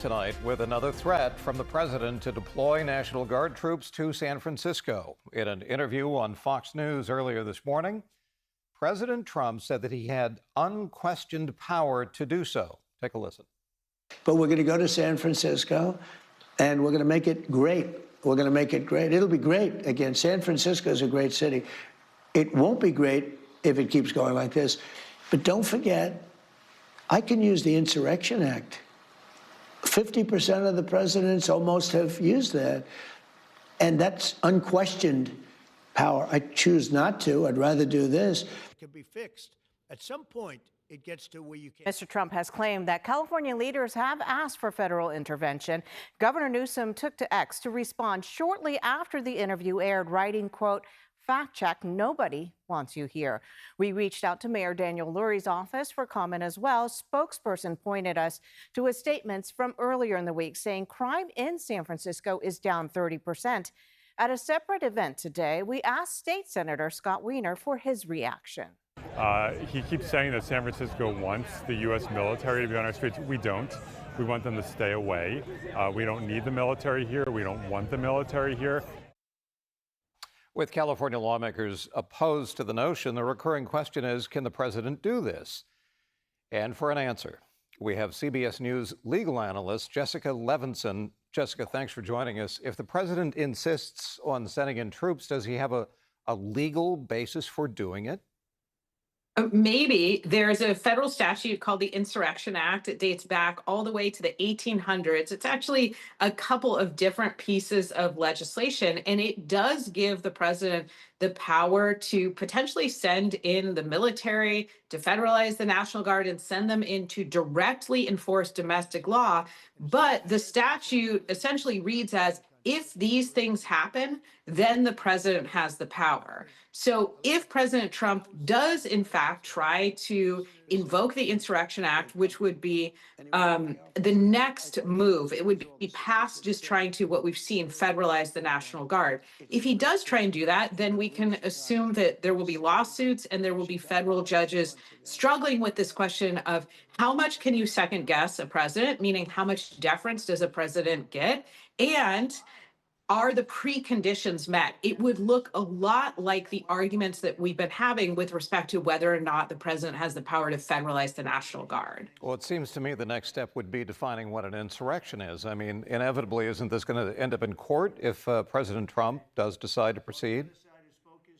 Tonight with another threat from the president to deploy National Guard troops to San Francisco. In an interview on Fox News earlier this morning, President Trump said that he had unquestioned power to do so. Take a listen. But we're going to go to San Francisco and we're going to make it great. We're going to make it great. It'll be great. Again, San Francisco is a great city. It won't be great if it keeps going like this. But don't forget, I can use the Insurrection Act. 50% of the presidents almost have used that. And that's unquestioned power. I choose not to. I'd rather do this. It can be fixed. At some point, it gets to where you can't. Mr. Trump has claimed that California leaders have asked for federal intervention. Governor Newsom took to X to respond shortly after the interview aired, writing, quote, "Fact check, nobody wants you here." We reached out to Mayor Daniel Lurie's office for comment as well. Spokesperson pointed us to his statements from earlier in the week saying crime in San Francisco is down 30%. At a separate event today, we asked State Senator Scott Wiener for his reaction. He keeps saying that San Francisco wants the U.S. military to be on our streets. We don't. We want them to stay away. We don't need the military here. We don't want the military here. With California lawmakers opposed to the notion, the recurring question is, can the president do this? And for an answer, we have CBS News legal analyst Jessica Levinson. Jessica, thanks for joining us. If the president insists on sending in troops, does he have a legal basis for doing it? Maybe. There's a federal statute called the Insurrection Act. It dates back all the way to the 1800s. It's actually a couple of different pieces of legislation, and it does give the president the power to potentially send in the military, to federalize the National Guard and send them in to directly enforce domestic law. But the statute essentially reads as, if these things happen, then the president has the power. So if President Trump does, in fact, try to invoke the Insurrection Act, which would be the next move, it would be past just trying to, what we've seen, federalize the National Guard. If he does try and do that, then we can assume that there will be lawsuits and there will be federal judges struggling with this question of how much can you second guess a president, meaning how much deference does a president get? And are the preconditions met? It would look a lot like the arguments that we've been having with respect to whether or not the president has the power to federalize the National Guard. Well, it seems to me the next step would be defining what an insurrection is. I mean, inevitably, isn't this going to end up in court if President Trump does decide to proceed?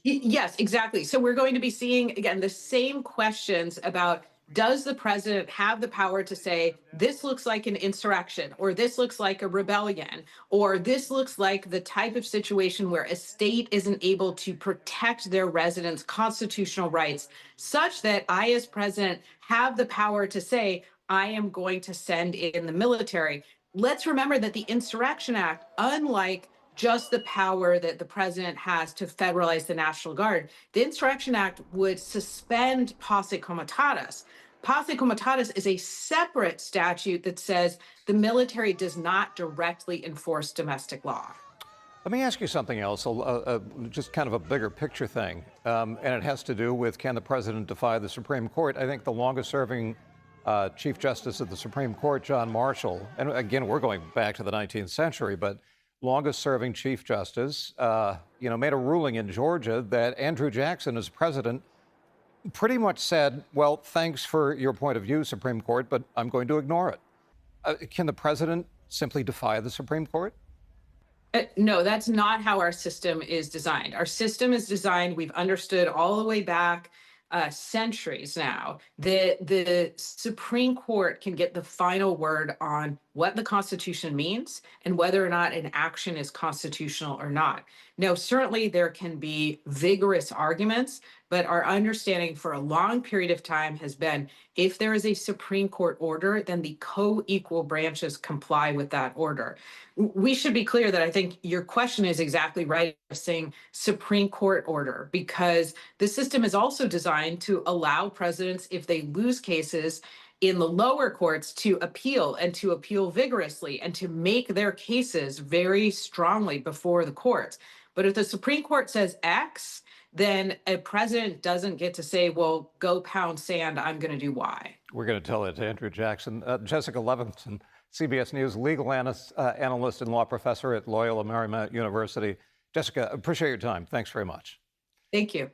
Yes, exactly. So we're going to be seeing, again, the same questions about, does the president have the power to say, this looks like an insurrection, or this looks like a rebellion, or this looks like the type of situation where a state isn't able to protect their residents' constitutional rights, such that I, as president, have the power to say, I am going to send in the military. Let's remember that the Insurrection Act, unlike just the power that the president has to federalize the National Guard, the Insurrection Act would suspend posse comitatus. Posse comitatus is a separate statute that says the military does not directly enforce domestic law. Let me ask you something else, just kind of a bigger picture thing, and it has to do with, can the president defy the Supreme Court? I think the longest-serving Chief Justice of the Supreme Court, John Marshall, and again, we're going back to the 19th century, but longest-serving Chief Justice, made a ruling in Georgia that Andrew Jackson, as president, pretty much said, well, thanks for your point of view, Supreme Court, but I'm going to ignore it. Can the president simply defy the Supreme Court? No, that's not how our system is designed. Our system is designed, we've understood all the way back centuries now, the Supreme Court can get the final word on what the Constitution means and whether or not an action is constitutional or not. Now, certainly there can be vigorous arguments, but our understanding for a long period of time has been, if there is a Supreme Court order, then the co-equal branches comply with that order. We should be clear that I think your question is exactly right, saying Supreme Court order, because the system is also designed to allow presidents, if they lose cases in the lower courts, to appeal and to appeal vigorously and to make their cases very strongly before the courts. But if the Supreme Court says X, then a president doesn't get to say, well, go pound sand, I'm going to do Y. We're going to tell it to Andrew Jackson. Jessica Levinson, CBS News legal analyst and law professor at Loyola Marymount University. Jessica, appreciate your time. Thanks very much. Thank you.